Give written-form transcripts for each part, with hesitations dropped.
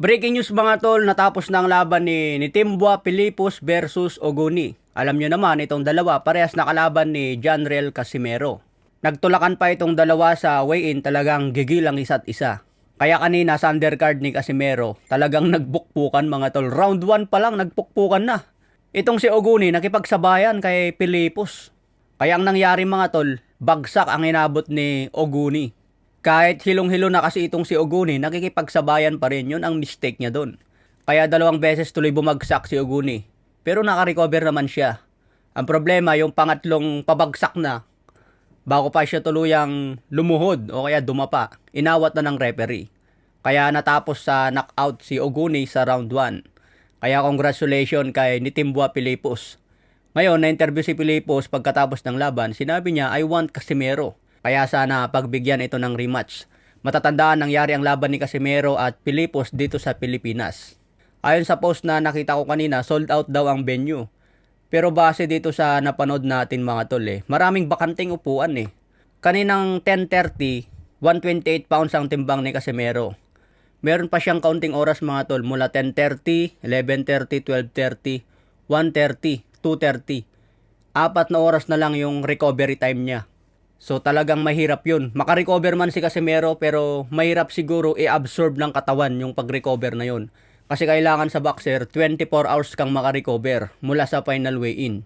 Breaking news mga tol, natapos na ang laban ni Timbua Pilipos versus Oguni. Alam nyo naman, itong dalawa parehas nakalaban ni Janriel Casimero. Nagtulakan pa itong dalawa sa weigh-in, talagang gigil ang isa't isa. Kaya kanina sa undercard ni Casimero, talagang nagbukpukan mga tol. Round 1 pa lang, nagbukpukan na. Itong si Oguni, nakipagsabayan kay Pilipos. Kaya ang nangyari mga tol, bagsak ang inabot ni Oguni. Kahit hilong-hilo na kasi itong si Oguni, nakikipagsabayan pa rin. Yun ang mistake niya doon. Kaya 2 beses tuloy bumagsak si Oguni. Pero nakarecover naman siya. Ang problema, yung pangatlong pabagsak na, bago pa siya tuluyang lumuhod o kaya dumapa, inawat na ng referee. Kaya natapos sa knockout si Oguni sa round 1. Kaya congratulations kay Timbua Pilipos. Ngayon, na-interview si Pilipos pagkatapos ng laban, sinabi niya, I want Casimero. Kaya sana pagbigyan ito ng rematch. Matatandaan nangyari ang laban ni Casimero at Pilipos dito sa Pilipinas. Ayon sa post na nakita ko kanina, sold out daw ang venue. Pero base dito sa napanood natin mga tol maraming bakanting upuan Kaninang 10:30, 128 pounds ang timbang ni Casimero. Meron pa siyang kaunting oras mga tol mula 10:30, 11:30, 12:30, 1:30, 2:30. 4 na oras na lang yung recovery time niya. So talagang mahirap yun. Makarecover man si Casimero pero mahirap siguro i-absorb ng katawan yung pag-recover na yun. Kasi kailangan sa boxer 24 hours kang makarecover mula sa final weigh-in.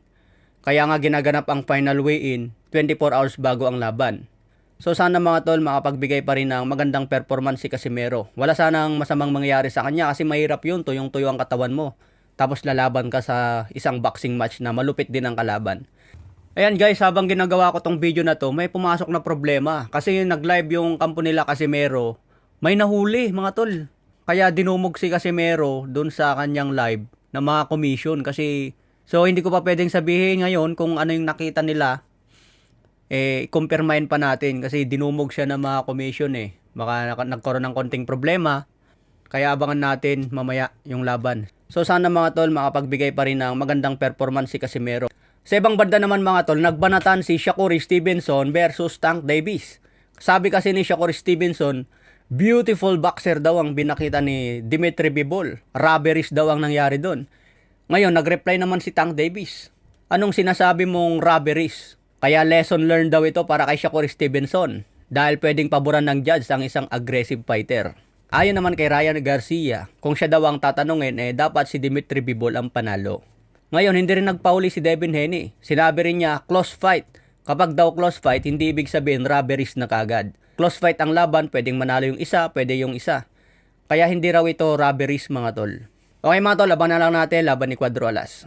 Kaya nga ginaganap ang final weigh-in 24 hours bago ang laban. So sana mga tol makapagbigay pa rin ng magandang performance si Casimero. Wala sanang masamang mangyayari sa kanya kasi mahirap yun, tuyong-tuyo ang katawan mo. Tapos lalaban ka sa isang boxing match na malupit din ang kalaban. Ayan guys, habang ginagawa ko tong video na to, may pumasok na problema. Kasi nag-live yung kampo nila Casimero, may nahuli mga tol. Kaya dinumog si Casimero dun sa kanyang live na mga commission. Kasi, so hindi ko pa pwedeng sabihin ngayon kung ano yung nakita nila. Kumpirmahin pa natin kasi dinumog siya ng mga commission Baka nagkaroon ng konting problema. Kaya abangan natin mamaya yung laban. So sana mga tol makapagbigay pa rin ng magandang performance si Casimero. Sa ibang banda naman mga tol, nagbanatan si Shakur Stevenson versus Tank Davis. Sabi kasi ni Shakur Stevenson, beautiful boxer daw ang binakita ni Dimitri Bivol. Robberies daw ang nangyari doon. Ngayon, nag-reply naman si Tank Davis. Anong sinasabi mong robberies? Kaya lesson learned daw ito para kay Shakur Stevenson. Dahil pwedeng paboran ng judge ang isang aggressive fighter. Ayon naman kay Ryan Garcia, kung siya daw ang tatanungin, dapat si Dimitri Bivol ang panalo. Ngayon, hindi rin nagpauli si Devin Haney. Sinabi rin niya, close fight. Kapag daw close fight, hindi ibig sabihin robberies na kagad. Close fight ang laban, pwedeng manalo yung isa, pwede yung isa. Kaya hindi raw ito robberies mga tol. Okay mga tol, laban na lang natin, laban ni Cuadro Alas.